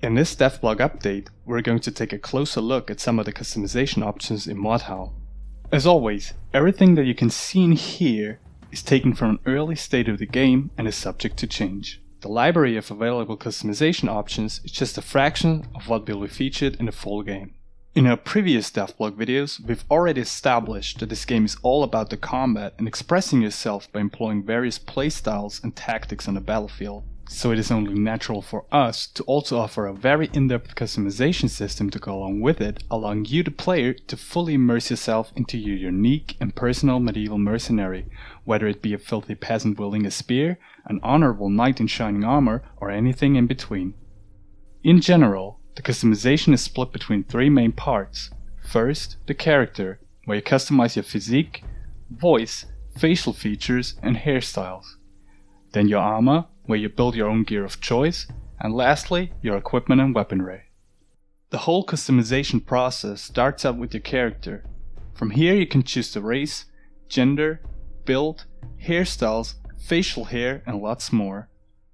In this devlog update, we're going to take a closer look at some of the customization options in Mordhau. As always, everything that you can see in here is taken from an early state of the game and is subject to change. The library of available customization options is just a fraction of what will be featured in the full game. In our previous devlog videos, we've already established that this game is all about the combat and expressing yourself by employing various playstyles and tactics on the battlefield. So it is only natural for us to also offer a very in-depth customization system to go along with it, allowing you the player to fully immerse yourself into your unique and personal medieval mercenary, whether it be a filthy peasant wielding a spear, an honorable knight in shining armor, or anything in between. In general, the customization is split between three main parts. First, the character, where you customize your physique, voice, facial features and hairstyles. Then your armor, where you build your own gear of choice, and lastly, your equipment and weaponry. The whole customization process starts out with your character. From here you can choose the race, gender, build, hairstyles, facial hair and lots more.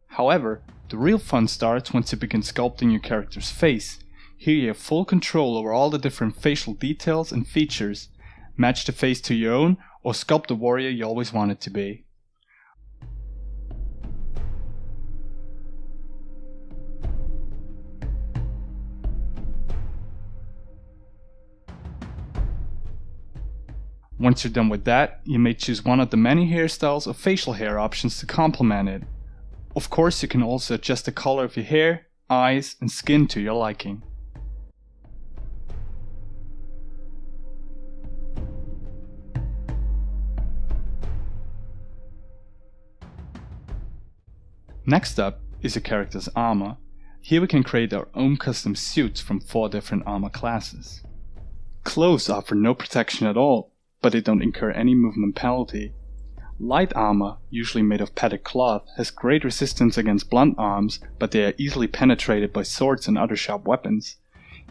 However, the real fun starts once you begin sculpting your character's face. Here you have full control over all the different facial details and features. Match the face to your own or sculpt the warrior you always wanted to be. Once you're done with that, you may choose one of the many hairstyles or facial hair options to complement it. Of course, you can also adjust the color of your hair, eyes and skin to your liking. Next up is your character's armor. Here we can create our own custom suits from 4 different armor classes. Clothes offer no protection at all, but they don't incur any movement penalty. Light armor, usually made of padded cloth, has great resistance against blunt arms, but they are easily penetrated by swords and other sharp weapons.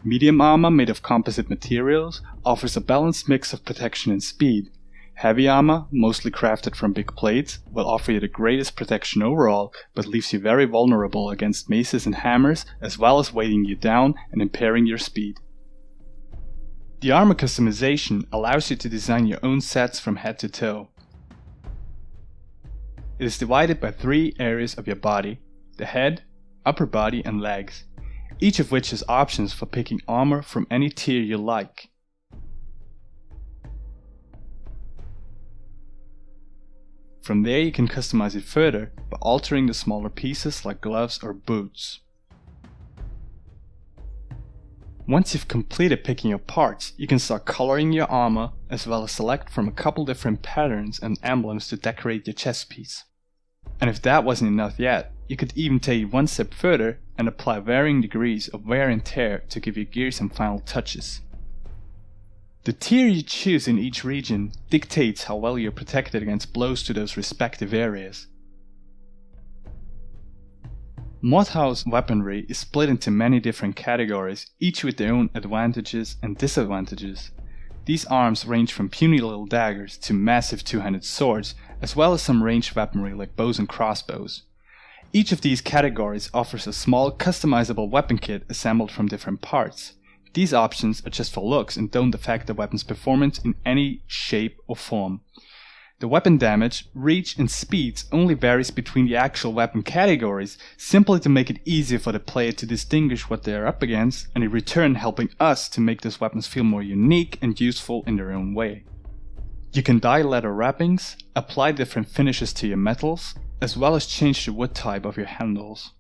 Medium armor, made of composite materials, offers a balanced mix of protection and speed. Heavy armor, mostly crafted from big plates, will offer you the greatest protection overall, but leaves you very vulnerable against maces and hammers, as well as weighting you down and impairing your speed. The armor customization allows you to design your own sets from head to toe. It is divided by 3 areas of your body: the head, upper body and legs, each of which has options for picking armor from any tier you like. From there you can customize it further by altering the smaller pieces like gloves or boots. Once you've completed picking your parts, you can start coloring your armor, as well as select from a couple different patterns and emblems to decorate your chest piece. And if that wasn't enough yet, you could even take it one step further and apply varying degrees of wear and tear to give your gear some final touches. The tier you choose in each region dictates how well you're protected against blows to those respective areas. Mordhau's weaponry is split into many different categories, each with their own advantages and disadvantages. These arms range from puny little daggers to massive two-handed swords, as well as some ranged weaponry like bows and crossbows. Each of these categories offers a small customizable weapon kit assembled from different parts. These options are just for looks and don't affect the weapon's performance in any shape or form. The weapon damage, reach and speeds only varies between the actual weapon categories, simply to make it easier for the player to distinguish what they are up against, and in return helping us to make those weapons feel more unique and useful in their own way. You can dye leather wrappings, apply different finishes to your metals, as well as change the wood type of your handles.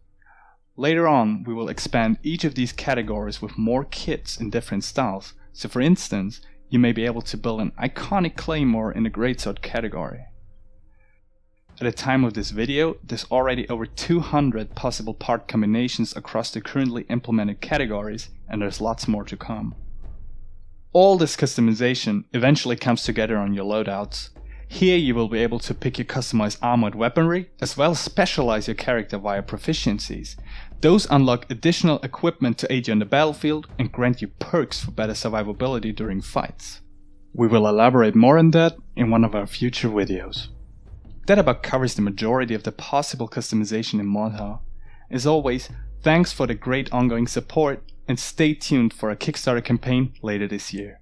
Later on, we will expand each of these categories with more kits in different styles, so for instance, you may be able to build an iconic claymore in the greatsword category. At the time of this video, there's already over 200 possible part combinations across the currently implemented categories, and there's lots more to come. All this customization eventually comes together on your loadouts. Here you will be able to pick your customized armored weaponry, as well as specialize your character via proficiencies. Those unlock additional equipment to aid you on the battlefield and grant you perks for better survivability during fights. We will elaborate more on that in one of our future videos. That about covers the majority of the possible customization in Mordhau. As always, Thanks for the great ongoing support, and stay tuned for a Kickstarter campaign later this year.